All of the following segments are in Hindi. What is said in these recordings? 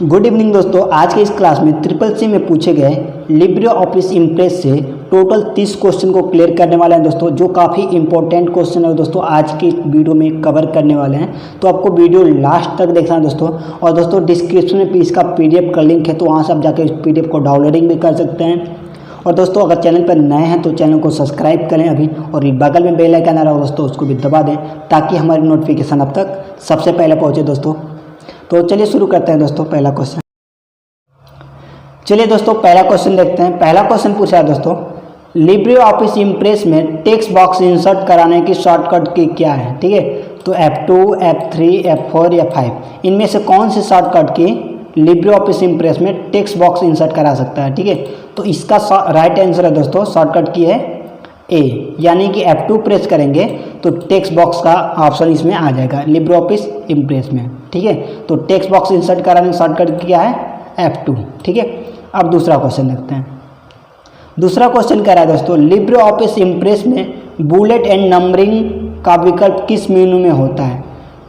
गुड इवनिंग दोस्तों। आज के इस क्लास में CCC में पूछे गए लिब्रे ऑफिस इम्प्रेस से टोटल 30 क्वेश्चन को क्लियर करने वाले हैं दोस्तों, जो काफ़ी इंपॉर्टेंट क्वेश्चन है दोस्तों। आज की वीडियो में कवर करने वाले हैं, तो आपको वीडियो लास्ट तक देखना है दोस्तों। और दोस्तों डिस्क्रिप्शन में भी इसका PDF का लिंक है, तो वहाँ से आप जाकर इस PDF को डाउनलोडिंग भी कर सकते हैं। और दोस्तों अगर चैनल पर नए हैं तो चैनल को सब्सक्राइब करें अभी, और बगल में बेल आइकन आ रहा हो दोस्तों, उसको भी दबा दें ताकि हमारी नोटिफिकेशन अब तक सबसे पहले पहुँचे दोस्तों। तो चलिए शुरू करते हैं दोस्तों। पहला क्वेश्चन, चलिए दोस्तों पहला क्वेश्चन देखते हैं। पहला क्वेश्चन पूछा है दोस्तों, लिब्रे ऑफिस इम्प्रेस में टेक्स्ट बॉक्स इंसर्ट कराने की शॉर्टकट की क्या है। ठीक है, तो F2, F3, F4 या 5 इनमें से कौन सी शॉर्टकट की लिब्रे ऑफिस इम्प्रेस में टेक्स्ट बॉक्स इंसर्ट करा सकता है। ठीक है, तो इसका राइट आंसर है दोस्तों, शॉर्टकट की है A, यानी कि F2 प्रेस करेंगे तो टेक्स्ट बॉक्स का ऑप्शन इसमें आ जाएगा लिब्रे ऑफिस इम्प्रेस में। ठीक है, तो टेक्स्ट बॉक्स इंसर्ट कराने की शॉर्टकट क्या है, F2। ठीक है, अब दूसरा क्वेश्चन देखते हैं। दूसरा क्वेश्चन कह रहा है दोस्तों, लिब्रे ऑफिस इम्प्रेस में बुलेट एंड नंबरिंग का विकल्प किस मेनू में होता है।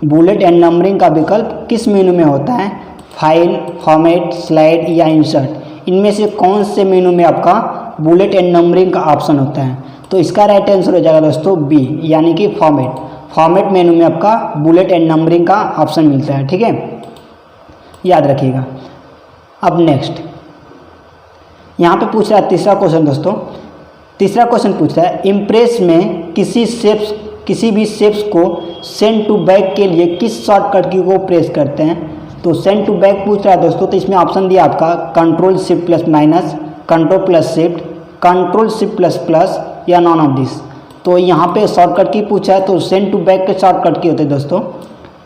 बुलेट एंड नंबरिंग का विकल्प किस मेनू में होता है, फाइल, फॉर्मेट, स्लाइड या इंसर्ट। इनमें से कौन से मेनू में आपका बुलेट एंड नंबरिंग का ऑप्शन होता है। तो इसका राइट आंसर हो जाएगा दोस्तों B, यानी कि फॉर्मेट। फॉर्मेट मेनू में आपका बुलेट एंड नंबरिंग का ऑप्शन मिलता है। ठीक है, याद रखिएगा। अब नेक्स्ट यहाँ पे पूछ रहा है तीसरा क्वेश्चन दोस्तों। तीसरा क्वेश्चन पूछ रहा है, इम्प्रेस में किसी भी शेप्स को सेंड टू बैक के लिए किस शॉर्टकट की को प्रेस करते हैं। तो सेंड टू बैक पूछ रहा है दोस्तों, तो इसमें ऑप्शन दिया आपका control shift plus minus, control plus shift, control shift plus plus या नॉन ऑफ दिस। तो यहाँ पे शॉर्टकट की पूछा है, तो सेंड टू बैक के शॉर्टकट की होते हैं दोस्तों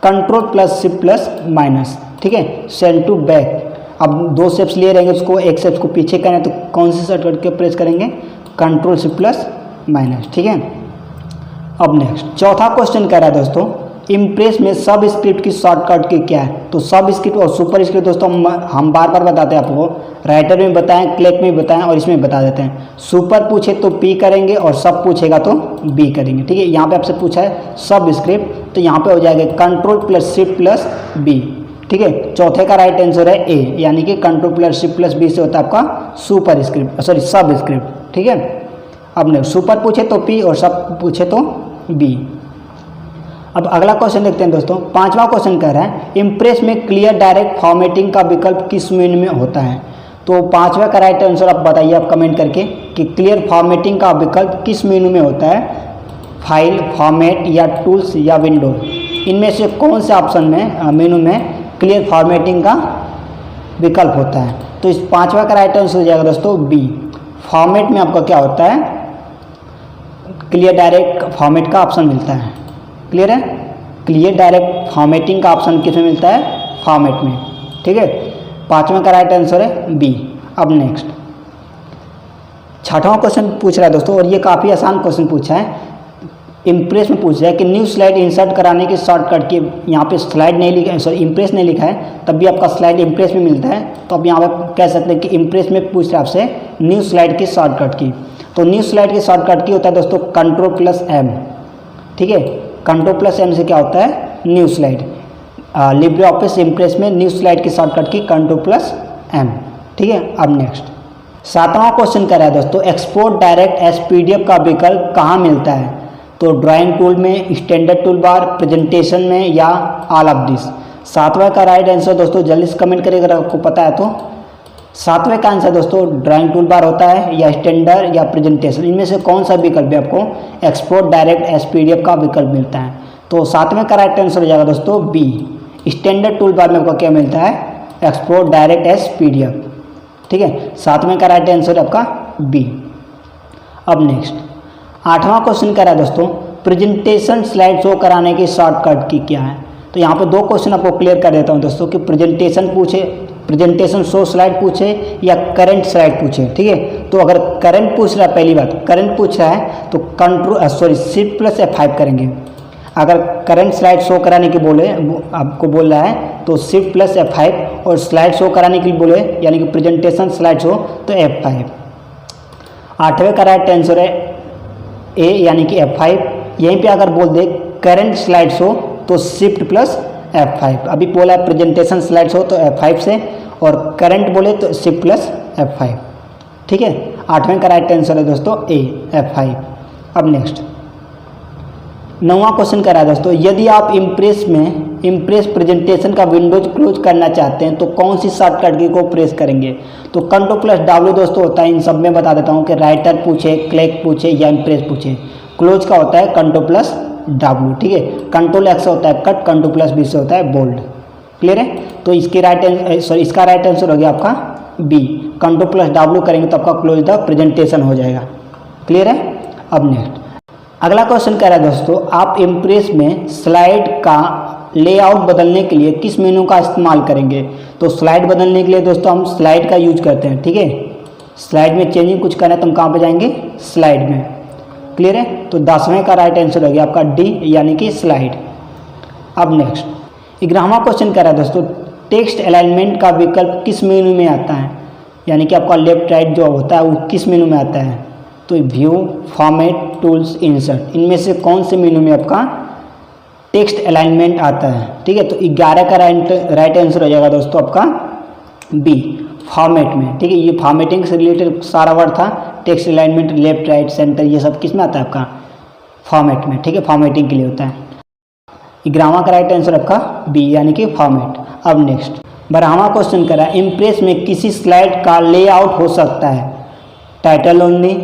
control plus shift plus minus. ठीक है, सेंड टू बैक। अब दो स्टेप्स लिए रहेंगे, उसको एक स्टेप्स को पीछे करें तो कौन सी शॉर्टकट के प्रेस करेंगे, कंट्रोल शिफ्ट प्लस माइनस। ठीक है, अब नेक्स्ट चौथा क्वेश्चन कह रहा है दोस्तों, इम्प्रेस में सब स्क्रिप्ट की शॉर्टकट की क्या है। तो सब स्क्रिप्ट और सुपर स्क्रिप्ट दोस्तों हम बार बार बताते हैं आपको, राइटर में बताएं, क्लैक में बताएं और इसमें बता देते हैं। सुपर पूछे तो P करेंगे और सब पूछेगा तो B करेंगे। ठीक है, यहाँ पे आपसे पूछा है सब स्क्रिप्ट, तो यहाँ पे हो जाएगा control plus shift plus B। ठीक है, चौथे का राइट आंसर है A, यानी कि control plus shift plus B से होता है आपका सुपर स्क्रिप्ट, सॉरी सब स्क्रिप्ट। ठीक है, अब नेक्स्ट सुपर पूछे तो P और सब पूछे तो B। अब अगला क्वेश्चन देखते हैं दोस्तों। पांचवा क्वेश्चन कह रहा है, इम्प्रेस में क्लियर डायरेक्ट फॉर्मेटिंग का विकल्प किस मेनू में होता है। तो पांचवा का राइट आंसर आप बताइए, आप कमेंट करके कि क्लियर फॉर्मेटिंग का विकल्प किस मेनू में होता है, फाइल, फॉर्मेट या टूल्स या विंडो। इनमें से कौन से ऑप्शन में मेनू में क्लियर फॉर्मेटिंग का विकल्प होता है। तो इस पांचवा का राइट आंसर हो जाएगा दोस्तों B। फॉर्मेट में आपका क्या होता है, क्लियर डायरेक्ट फॉर्मेट का ऑप्शन मिलता है। क्लियर है, क्लियर डायरेक्ट फॉर्मेटिंग का ऑप्शन किस में मिलता है, फॉर्मेट में। ठीक है, पांचवा का राइट आंसर है B। अब नेक्स्ट छठवां क्वेश्चन पूछ रहा है दोस्तों, और ये काफ़ी आसान क्वेश्चन पूछा है। इम्प्रेस में पूछ रहा है कि न्यू स्लाइड इंसर्ट कराने की शॉर्टकट की, यहाँ पे स्लाइड नहीं लिखा है, सॉरी इम्प्रेस नहीं लिखा है, तब भी आपका स्लाइड इम्प्रेस में मिलता है। तो अब यहाँ पे कह सकते हैं कि इम्प्रेस में पूछ रहा है आपसे न्यू स्लाइड की शॉर्टकट की। तो न्यू स्लाइड की शॉर्टकट की होता है दोस्तों कंट्रोल प्लस M। ठीक है, कंट्रोल प्लस M से क्या होता है, new slide. Libre office impress में न्यू स्लाइड की शॉर्टकट की कंट्रोल प्लस M। ठीक है, अब नेक्स्ट सातवां क्वेश्चन कर रहा है दोस्तों, एक्सपोर्ट डायरेक्ट एज PDF का विकल्प कहाँ मिलता है। तो ड्राइंग टूल में, स्टैंडर्ड टूल बार, प्रेजेंटेशन में या ऑल ऑफ दिस। सातवें का राइट आंसर दोस्तों जल्दी से कमेंट करिए अगर आपको पता है तो। सातवें का आंसर दोस्तों ड्राइंग टूल बार होता है या स्टैंडर्ड या प्रेजेंटेशन। इनमें से कौन सा विकल्प है आपको एक्सपोर्ट डायरेक्ट एज PDF का विकल्प मिलता है। तो सातवें का राइट आंसर हो जाएगा दोस्तों B। स्टैंडर्ड टूल बार में आपको क्या मिलता है, एक्सपोर्ट डायरेक्ट एज PDF। ठीक है, सातवें का राइट आंसर आपका B। अब नेक्स्ट आठवां क्वेश्चन कह रहा है दोस्तों, प्रेजेंटेशन स्लाइड शो कराने की शॉर्टकट की क्या है। तो यहाँ पे दो क्वेश्चन आपको क्लियर कर देता हूँ दोस्तों कि प्रेजेंटेशन शो स्लाइड पूछे या करंट स्लाइड पूछे। ठीक है, तो अगर करंट पूछ रहा है, पहली बात करंट पूछ रहा है तो शिफ्ट प्लस F5 करेंगे। अगर करंट स्लाइड शो कराने की बोले, आपको बोल रहा है तो शिफ्ट प्लस F5, और स्लाइड शो कराने के लिए बोले यानी कि प्रेजेंटेशन स्लाइड शो तो F5। आठवें का राइट आंसर है A, यानी कि F5। यहीं पे अगर बोल दे करंट स्लाइड शो तो शिफ्ट प्लस F5। अभी बोला प्रेजेंटेशन स्लाइड शो तो F5 से, और करंट बोले तो शिफ्ट प्लस F5, ठीक है। 8वें का राइट आंसर है दोस्तों ए F5। अब नेक्स्ट 9वां क्वेश्चन कह रहा है दोस्तों, यदि आप इम्प्रेस प्रेजेंटेशन का विंडोज क्लोज करना चाहते हैं तो कौन सी शॉर्टकट की को प्रेस करेंगे? तो कंट्रोल प्लस W दोस्तों होता है, इन सब में बता देता हूँ कि राइटर पूछे, क्लिक पूछे या इम्प्रेस पूछे। क्लोज का होता है कंट्रोल प्लस W, ठीक है। कंट्रोल X होता है कट, कंट्रोल प्लस B से होता है बोल्ड। क्लियर है? तो इसका राइट आंसर हो गया आपका बी। कंट्रोल प्लस W करेंगे तो आपका क्लोज द प्रेजेंटेशन हो जाएगा। क्लियर है? अब नेक्स्ट अगला क्वेश्चन कह रहा है दोस्तों, आप इम्प्रेस में स्लाइड का लेआउट बदलने के लिए किस मेनू का इस्तेमाल करेंगे? तो स्लाइड बदलने के लिए दोस्तों हम स्लाइड का यूज करते हैं, ठीक है। स्लाइड में चेंजिंग कुछ करना है तो हम कहाँ पे जाएंगे? स्लाइड में। क्लियर है? तो 10वें का राइट आंसर हो गया आपका डी, यानी कि स्लाइड। अब नेक्स्ट 11वां क्वेश्चन कह रहा है दोस्तों, टेक्स्ट अलाइनमेंट का विकल्प किस मेनू में आता है? यानी कि आपका लेफ्ट राइट जो होता है वो किस मेनू में आता है? तो व्यू, फॉर्मेट, टूल्स, इंसर्ट, इनमें से कौन से मेनू में आपका टेक्स्ट अलाइनमेंट आता है? ठीक है, तो 11 का राइट आंसर हो जाएगा दोस्तों आपका बी, फॉर्मेट में। ठीक है, ये फॉर्मेटिंग से रिलेटेड सारा वर्ड था। Text alignment, left right centre, ये सब किस में आता है? आपका फॉर्मेट में। ठीक है, फॉर्मेटिंग के लिए होता है। 11वां का राइट आंसर आपका बी, यानी कि फॉर्मेट। अब नेक्स्ट 12वां क्वेश्चन करा, इम्प्रेस में किसी स्लाइड का लेआउट हो सकता है टाइटल ओनली,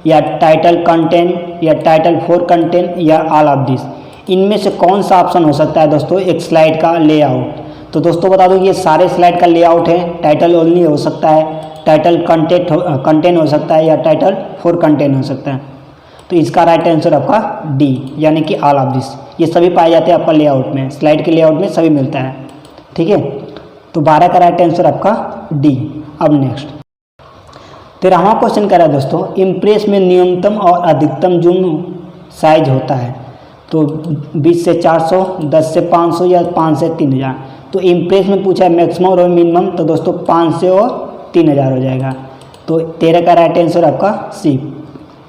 या टाइटल कंटेंट, या टाइटल फॉर कंटेंट, या ऑल ऑफ दिस। इनमें से कौन सा ऑप्शन हो सकता है दोस्तों एक स्लाइड का लेआउट? तो दोस्तों बता दूं ये सारे स्लाइड का लेआउट है। टाइटल ओनली हो सकता है, टाइटल कंटेंट हो सकता है, या टाइटल फॉर कंटेंट हो सकता है। तो इसका राइट आंसर आपका डी, यानी कि ऑल ऑफ दिस। ये सभी पाए जाते हैं आपका लेआउट में, स्लाइड के लेआउट में सभी मिलता है। ठीक है, तो 12 का राइट आंसर आपका डी। अब नेक्स्ट 13वां क्वेश्चन कह रहा है दोस्तों, इम्प्रेस में न्यूनतम और अधिकतम जूम साइज होता है तो 20 से 400, 10 से 500 या 5 से 3000। तो इम्प्रेस में पूछा है मैक्सिमम और मिनिमम, तो दोस्तों 5 से और 3000 हो जाएगा। तो 13 का राइट आंसर आपका सी,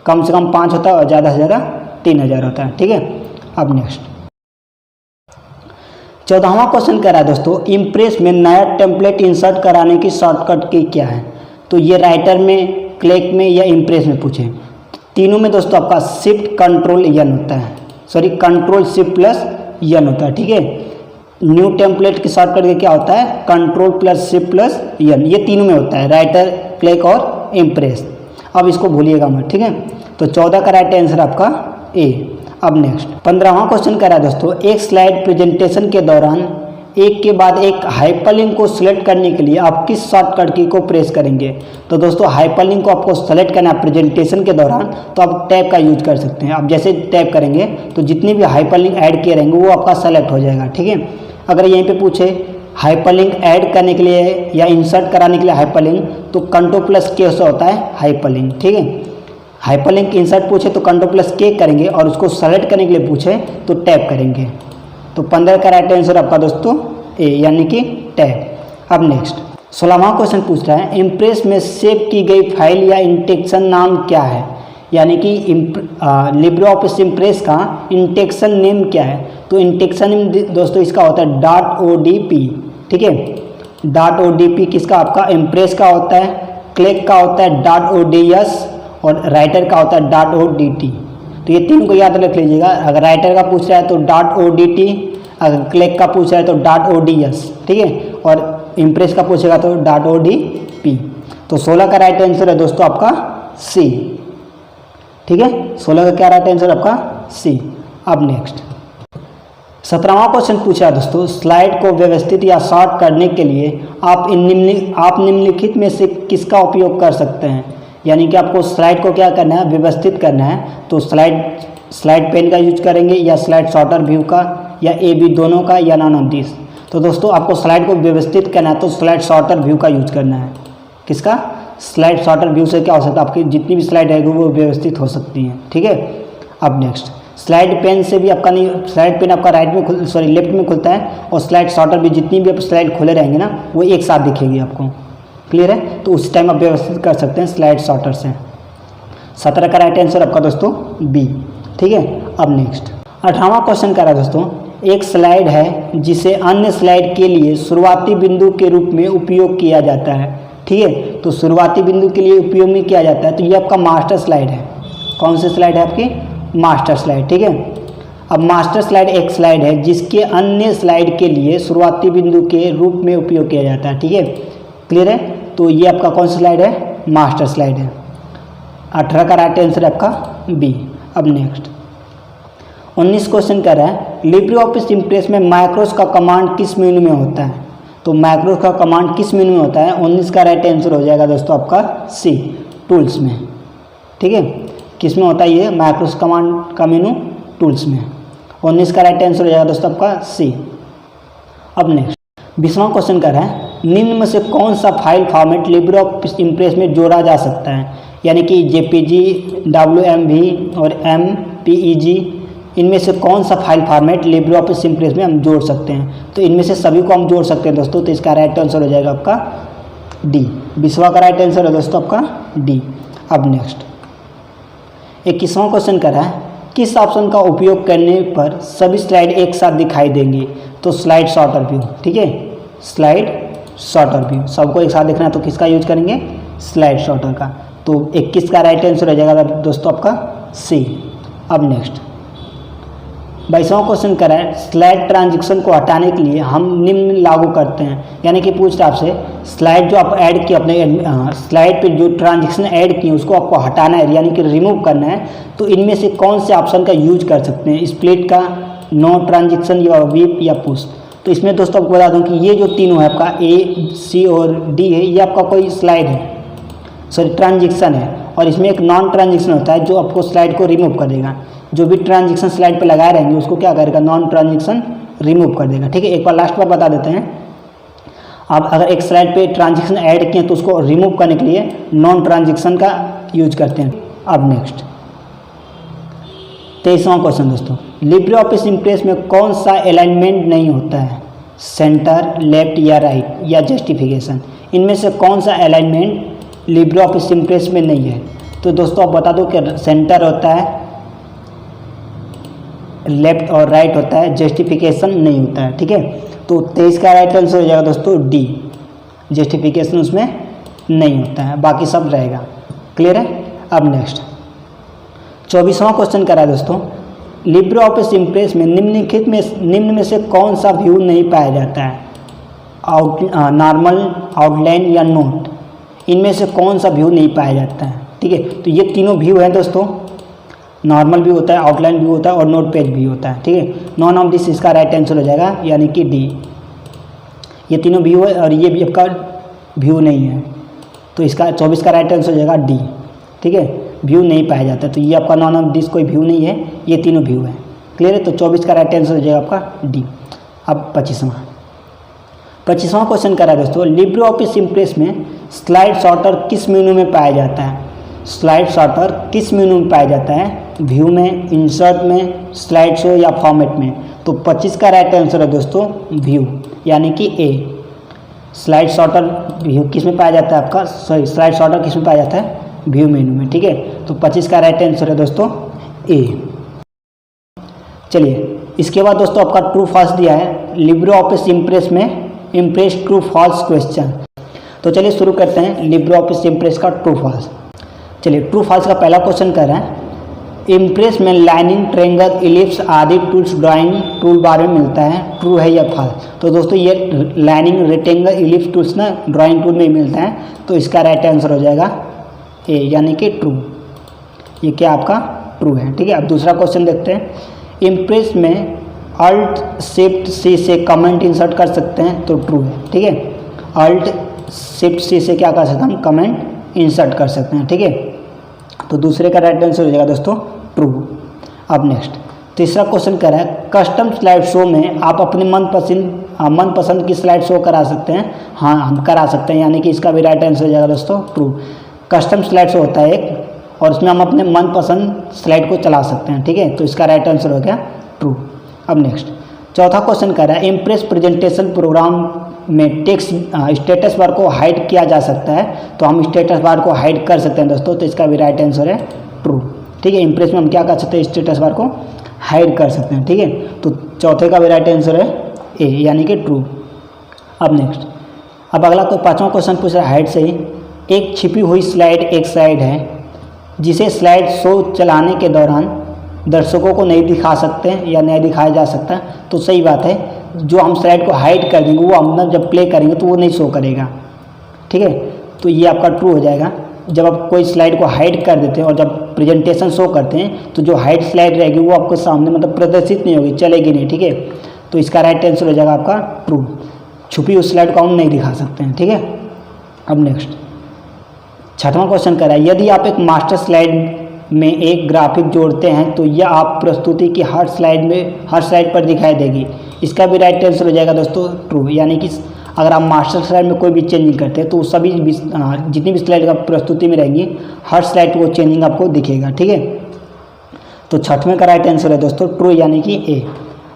कम से कम 5 होता है और ज़्यादा से ज़्यादा 3000 होता है। ठीक है, अब नेक्स्ट 14वां क्वेश्चन कह रहा है दोस्तों, इम्प्रेस में नया टेम्पलेट इंसर्ट कराने की शॉर्टकट की क्या है? तो ये राइटर में, क्लिक में या इम्प्रेस में पूछे। तीनों में दोस्तों आपका शिफ्ट कंट्रोल एन होता है, sorry control shift plus N होता है। ठीक है, न्यू टेम्पलेट की शॉर्टकट क्या होता है? Control plus shift plus N, ये तीनों में होता है, राइटर, क्लिक और इम्प्रेस। अब इसको भूलिएगा मत। ठीक है, तो 14 का राइट आंसर आपका ए। अब नेक्स्ट 15वां क्वेश्चन कह रहा है दोस्तों, एक स्लाइड प्रेजेंटेशन के दौरान एक के बाद एक हाइपरलिंक को सिलेक्ट करने के लिए आप किस शॉर्टकट की को प्रेस करेंगे? तो दोस्तों हाइपरलिंक को आपको सेलेक्ट करना है प्रेजेंटेशन के दौरान, तो आप टैब का यूज कर सकते हैं। आप जैसे टैब करेंगे तो जितने भी हाइपरलिंक ऐड किए रहेंगे वो आपका सेलेक्ट हो जाएगा। ठीक है, अगर यहीं पे पूछे हाइपरलिंक ऐड करने के लिए या इंसर्ट कराने के लिए हाइपरलिंक, तो कंट्रोल प्लस के से होता है हाइपरलिंक। ठीक है, हाइपरलिंक इंसर्ट पूछे तो कंट्रोल प्लस के करेंगे, और उसको सेलेक्ट करने के लिए पूछे तो टैब करेंगे। तो 15 का राइट आंसर आपका दोस्तों ए, यानी कि टैब। अब नेक्स्ट 16वां क्वेश्चन पूछ रहा है, इम्प्रेस में सेव की गई फाइल या इंटेक्शन नाम क्या है? यानी कि लिब्रे ऑफिस इम्प्रेस का इंटेक्शन नेम क्या है? तो इंटेक्शन नेम दोस्तों इसका होता है .odp। ठीक है, .odp किसका? आपका इम्प्रेस का होता है, क्लिक का होता है .ods, और राइटर का होता है .odt। तो ये तीन को याद रख लीजिएगा। अगर राइटर का पूछ रहा है तो .odt, अगर क्लिक का पूछ रहा है तो .ods। ठीक है, और इम्प्रेस का पूछेगा तो .odp। तो 16 का राइट आंसर है दोस्तों आपका सी। ठीक है, 16 का क्या राइट आंसर आपका सी। अब नेक्स्ट 17वां क्वेश्चन पूछा दोस्तों, स्लाइड को व्यवस्थित या शॉर्ट करने के लिए आप निम्नलिखित में से किसका उपयोग कर सकते हैं? यानी कि आपको स्लाइड को क्या करना है? व्यवस्थित करना है। तो स्लाइड पेन का यूज करेंगे, या स्लाइड शॉर्टर व्यू का, या ए बी दोनों का, या नॉन ऑफ दिस। तो दोस्तों आपको स्लाइड को व्यवस्थित करना है तो स्लाइड शॉर्टर व्यू का यूज करना है। किसका? स्लाइड शॉर्टर व्यू से क्या हो सकता है? आपकी जितनी भी स्लाइड रहेगी वो व्यवस्थित हो सकती हैं। ठीक है, अब नेक्स्ट स्लाइड पेन से भी आपका नहीं, स्लाइड पेन आपका लेफ्ट में खुलता है, और स्लाइड शॉर्टर भी जितनी भी स्लाइड खुले रहेंगे ना वो एक साथ दिखेगी आपको। क्लियर है? तो उस टाइम आप व्यवस्थित कर सकते हैं स्लाइड शॉर्टर से। 17 का राइट आंसर आपका दोस्तों बी। ठीक है, अब नेक्स्ट 18वां क्वेश्चन कह रहा है दोस्तों, एक स्लाइड है जिसे अन्य स्लाइड के लिए शुरुआती बिंदु के रूप में उपयोग किया जाता है। ठीक है, तो शुरुआती बिंदु के लिए उपयोग में किया जाता है, तो ये आपका मास्टर स्लाइड है। कौन सी स्लाइड है आपकी? Master slide. ठीक है, अब मास्टर स्लाइड एक स्लाइड है जिसके अन्य स्लाइड के लिए शुरुआती बिंदु के रूप में उपयोग किया जाता है। ठीक है, क्लियर है? तो ये आपका कौन सा स्लाइड है? मास्टर स्लाइड है। 18 का राइट आंसर है आपका बी। अब नेक्स्ट 19 क्वेश्चन कर रहा है लिब्रे ऑफिस इम्प्रेस में मैक्रोस का कमांड किस मेनू में होता है? तो मैक्रोस का कमांड किस मेनू में होता है? 19 का राइट आंसर हो जाएगा दोस्तों आपका सी, टूल्स में। ठीक है, किस में होता है ये मैक्रोस कमांड का मेनू? टूल्स में। 19 का राइट आंसर हो जाएगा दोस्तों आपका सी। अब नेक्स्ट 20वां क्वेश्चन कर रहा है निम्न में से कौन सा file format Libre office impress में जोड़ा जा सकता है? यानी कि जेपीजी, WMV और MPEG, इनमें से कौन सा file format Libre office impress में हम जोड़ सकते हैं? तो इनमें से सभी को हम जोड़ सकते हैं दोस्तों, तो इसका राइट आंसर हो जाएगा आपका डी। 20वां का राइट आंसर है दोस्तों आपका डी। अब नेक्स्ट 21वां क्वेश्चन कर रहा है किस ऑप्शन का उपयोग करने पर सभी स्लाइड एक साथ दिखाई देंगी? तो स्लाइड शॉर्टर व्यू। ठीक है, स्लाइड शॉर्टर व्यू, सबको एक साथ देखना है तो किसका यूज करेंगे? स्लाइड शॉर्टर का। तो 21 का राइट आंसर हो जाएगा दोस्तों आपका सी। अब नेक्स्ट 22वां क्वेश्चन कर रहा है स्लाइड ट्रांजिशन को हटाने के लिए हम निम्न लागू करते हैं। यानी कि पूछ रहा है आपसे स्लाइड जो आप ऐड किए अपने स्लाइड पे जो ट्रांजिशन ऐड किए उसको आपको हटाना है, यानी कि रिमूव करना है, तो इनमें से कौन से ऑप्शन का यूज कर सकते हैं? स्प्लिट का, नो ट्रांजिशन या वीप या पुश। तो इसमें दोस्तों आपको बता दूं कि ये जो तीनों है आपका ए, सी और डी है, ये आपका कोई स्लाइड है, सॉरी ट्रांजिशन है, और इसमें एक नॉन ट्रांजिशन होता है जो आपको स्लाइड को रिमूव कर देगा। जो भी ट्रांजिशन स्लाइड पे लगाए रहेंगे उसको क्या करेगा? नॉन ट्रांजिशन रिमूव कर देगा। ठीक है, एक बार लास्ट बार बता देते हैं। आप अगर एक स्लाइड पे ट्रांजिशन ऐड किए तो उसको रिमूव करने के लिए नॉन ट्रांजिशन का यूज करते हैं। अब नेक्स्ट 23वां क्वेश्चन दोस्तों लिब्रे ऑफिस इम्प्रेस में कौन सा अलाइनमेंट नहीं होता है? सेंटर, लेफ्ट या राइट या जस्टिफिकेशन, इनमें से कौन सा अलाइनमेंट लिब्रे ऑफिस इम्प्रेस में नहीं है? तो दोस्तों आप बता दो कि सेंटर होता है, लेफ्ट और राइट होता है, जस्टिफिकेशन नहीं होता है। ठीक है, तो 23 का राइट आंसर हो जाएगा दोस्तों डी, जस्टिफिकेशन उसमें नहीं होता है, बाकी सब रहेगा। क्लियर है? अब नेक्स्ट 24वां क्वेश्चन करा है दोस्तों लिब्रे ऑफिस इम्प्रेस में निम्न में से कौन सा व्यू नहीं पाया जाता है? नॉर्मल, आउटलाइन या नोट, इनमें से कौन सा व्यू नहीं पाया जाता है? ठीक है, तो ये तीनों व्यू हैं दोस्तों, नॉर्मल व्यू होता है, आउटलाइन व्यू होता है और नोट पेज व्यू होता है। ठीक है, नॉन ऑफ दिस इसका राइट आंसर हो जाएगा, यानी कि डी। ये तीनों व्यू है और ये भी आपका व्यू नहीं है, तो इसका 24 का राइट आंसर हो जाएगा डी। ठीक है, व्यू नहीं पाया जाता, तो ये आपका नॉन ऑफ दिस कोई व्यू नहीं है, ये तीनों व्यू है। क्लियर है? तो 24 का राइट आंसर हो जाएगा आपका डी। अब 25वां क्वेश्चन कर रहा है दोस्तों लिब्रे ऑफिस इम्प्रेस में स्लाइड शॉर्टर किस मेनू में पाया जाता है? स्लाइड शॉर्टर किस मेनू में पाया जाता है? व्यू में, इंसर्ट में, स्लाइड शो या फॉर्मेट में? तो 25 का राइट आंसर है दोस्तों व्यू, यानी कि ए। स्लाइड शॉर्टर व्यू किस में पाया जाता है आपका? सॉरी, स्लाइड शॉर्टर किस में पाया जाता है? व्यू मेनू में। ठीक है, तो 25 का राइट आंसर है दोस्तों ए। चलिए, इसके बाद दोस्तों आपका ट्रू फॉल्स दिया है लिब्रे ऑफिस इम्प्रेस में, इम्प्रेस ट्रू फॉल्स क्वेश्चन। तो चलिए शुरू करते हैं लिब्रे ऑफिस इम्प्रेस का ट्रू फॉल्स। चलिए, ट्रू फॉल्स का पहला क्वेश्चन कर रहे हैं इम्प्रेस में लाइनिंग, ट्रेंगल, इलिप्स आदि टूल्स ड्राइंग टूल बार में मिलता है, ट्रू है या फॉल्स? तो दोस्तों ये लाइनिंग, रेक्टेंगल, इलिप्स टूल्स ना ड्राइंग टूल में मिलता है, तो इसका राइट आंसर हो जाएगा ए, यानी कि ट्रू। ये क्या आपका ट्रू है। ठीक है, अब दूसरा क्वेश्चन देखते हैं इम्प्रेस में अल्ट शिफ्ट सी से कमेंट इंसर्ट कर सकते हैं, तो ट्रू है। ठीक है, अल्ट शिफ्ट सी से क्या कर सकते हैं? हम कमेंट इंसर्ट कर सकते हैं। ठीक है, तो दूसरे का राइट आंसर हो जाएगा दोस्तों ट्रू। अब नेक्स्ट तीसरा क्वेश्चन कर रहा है कस्टम स्लाइड शो में आप अपने मनपसंद की स्लाइड शो करा सकते हैं? हाँ, हम करा सकते हैं, यानी कि इसका भी राइट आंसर हो जाएगा दोस्तों ट्रू। कस्टम स्लाइड शो होता है एक, और इसमें हम अपने मनपसंद स्लाइड को चला सकते हैं। ठीक है, तो इसका राइट आंसर हो गया ट्रू। अब नेक्स्ट चौथा क्वेश्चन कर रहा है इम्प्रेस प्रेजेंटेशन प्रोग्राम में टेक्स्ट स्टेटस बार को हाइड किया जा सकता है? तो हम स्टेटस बार को हाइड कर सकते हैं दोस्तों, तो इसका भी राइट आंसर है ट्रू। ठीक है, इम्प्रेस में हम क्या कर सकते हैं? स्टेटस बार को हाइड कर सकते हैं। ठीक है, तो चौथे का भी राइट आंसर है ए यानी कि ट्रू। अब नेक्स्ट, अब अगला तो 5वां क्वेश्चन पूछ रहा है हाइट से ही। एक छिपी हुई स्लाइड एक स्लाइड है जिसे स्लाइड शो चलाने के दौरान दर्शकों को नहीं दिखा सकते या नहीं दिखाया जा सकता। तो सही बात है, जो हम स्लाइड को हाइड कर देंगे वो हम जब प्ले करेंगे तो वो नहीं शो करेगा, ठीक है। तो ये आपका ट्रू हो जाएगा। जब आप कोई स्लाइड को हाइड कर देते हैं और जब प्रेजेंटेशन शो करते हैं तो जो हाइड स्लाइड रहेगी वो आपके सामने मतलब प्रदर्शित नहीं होगी, चलेगी नहीं, ठीक है। तो इसका राइट आंसर हो जाएगा आपका ट्रू। छुपी हुई स्लाइड को हम नहीं दिखा सकते हैं, ठीक है। अब नेक्स्ट 6वां क्वेश्चन कर रहा है, यदि आप एक मास्टर स्लाइड में एक ग्राफिक जोड़ते हैं तो यह आप प्रस्तुति की हर स्लाइड पर दिखाई देगी। इसका भी राइट आंसर हो जाएगा दोस्तों ट्रू, यानी कि अगर आप मास्टर स्लाइड में कोई भी चेंजिंग करते हैं तो सभी जितनी भी स्लाइड का प्रस्तुति में रहेंगी हर स्लाइड पर वो चेंजिंग आपको दिखेगा, ठीक है। तो 6वें का राइट आंसर है दोस्तों ट्रू यानी कि ए।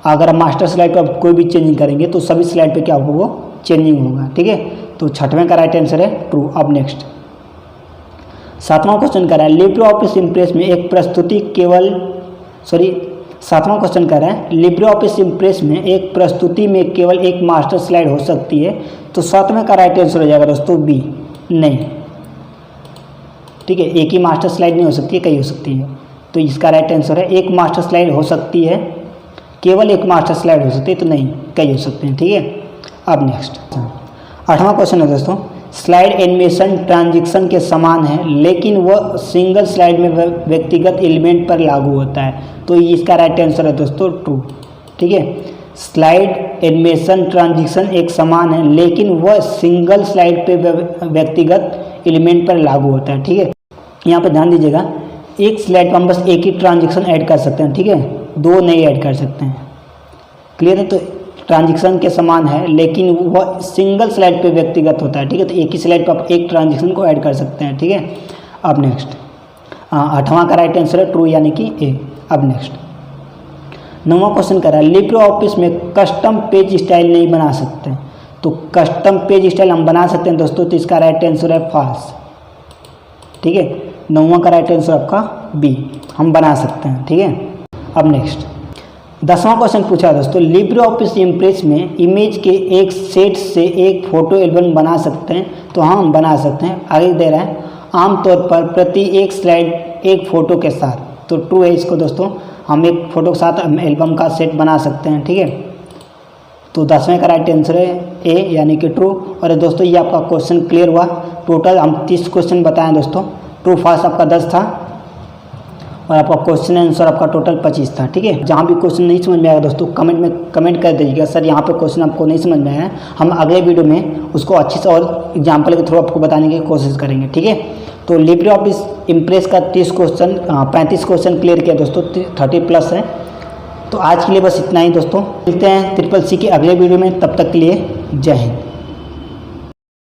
अगर आप मास्टर स्लाइड पर कोई भी चेंजिंग करेंगे तो सभी स्लाइड पे क्या होगा, वो चेंजिंग होगा, ठीक है। तो 6वें का राइट आंसर है ट्रू। अब नेक्स्ट 7वां क्वेश्चन कर रहा है, लिब्रे ऑफिस इम्प्रेस में एक प्रस्तुति केवल 7वां क्वेश्चन कर रहा है, लिब्रे ऑफिस इम्प्रेस में एक प्रस्तुति में केवल एक मास्टर स्लाइड हो सकती है। तो 7वें का राइट आंसर हो जाएगा दोस्तों बी, नहीं, ठीक है। एक ही मास्टर स्लाइड नहीं हो सकती है, कई हो सकती है। तो इसका राइट आंसर है एक मास्टर स्लाइड हो सकती है, केवल एक मास्टर स्लाइड हो सकती है, तो नहीं, कई हो सकते हैं, ठीक है। अब नेक्स्ट 8वां क्वेश्चन है दोस्तों, स्लाइड एनिमेशन ट्रांजिशन के समान है लेकिन वह सिंगल स्लाइड में व्यक्तिगत एलिमेंट पर लागू होता है। तो इसका राइट आंसर है दोस्तों ट्रू, ठीक है। स्लाइड एनिमेशन ट्रांजिशन एक समान है लेकिन वह सिंगल स्लाइड पे व्यक्तिगत एलिमेंट पर लागू होता है, ठीक है। यहाँ पर ध्यान दीजिएगा, एक स्लाइड पर हम बस एक ही ट्रांजिशन ऐड कर सकते हैं, ठीक है, दो नहीं ऐड कर सकते हैं, क्लियर है। तो ट्रांजिशन के समान है लेकिन वह सिंगल स्लाइड पे व्यक्तिगत होता है, ठीक है। तो एक ही स्लाइड पर आप एक ट्रांजिशन को ऐड कर सकते हैं, ठीक है। अब नेक्स्ट 8वां का राइट आंसर है ट्रू यानी कि ए। अब नेक्स्ट 9वां क्वेश्चन कर रहा है, लिब्रे ऑफिस में कस्टम पेज स्टाइल नहीं बना सकते। तो कस्टम पेज स्टाइल हम बना सकते हैं दोस्तों, तो इसका राइट आंसर है फॉल्स, ठीक है। 9वां का राइट आंसर आपका बी, हम बना सकते हैं, ठीक है। अब नेक्स्ट 10वां क्वेश्चन पूछा है दोस्तों, लिब्रे ऑफिस इम्प्रेस में इमेज के एक सेट से एक फ़ोटो एल्बम बना सकते हैं। तो हाँ, हम बना सकते हैं। आगे दे रहा है, आमतौर पर प्रति एक स्लाइड एक फ़ोटो के साथ। तो ट्रू है इसको दोस्तों, हम एक फ़ोटो के साथ एल्बम का सेट बना सकते हैं, ठीक है। तो 10वें का राइट आंसर है ए यानी कि ट्रू। और दोस्तों ये आपका क्वेश्चन क्लियर हुआ। टोटल हम 30 क्वेश्चन बताएं दोस्तों, ट्रू फास्ट आपका 10 था और आपका क्वेश्चन आंसर आपका टोटल 25 था, ठीक है। जहाँ भी क्वेश्चन नहीं समझ में आएगा दोस्तों कमेंट में कमेंट कर दीजिएगा, सर यहाँ पे क्वेश्चन आपको नहीं समझ में आया। हम अगले वीडियो में उसको अच्छे से और एग्जाम्पल के थ्रू आपको बताने की कोशिश करेंगे, ठीक है। तो लिब्रे ऑफिस इम्प्रेस का 35 क्वेश्चन क्लियर किया दोस्तों, 30+ है। तो आज के लिए बस इतना ही दोस्तों, मिलते हैं CCC के अगले वीडियो में, तब तक के लिए जय हिंद।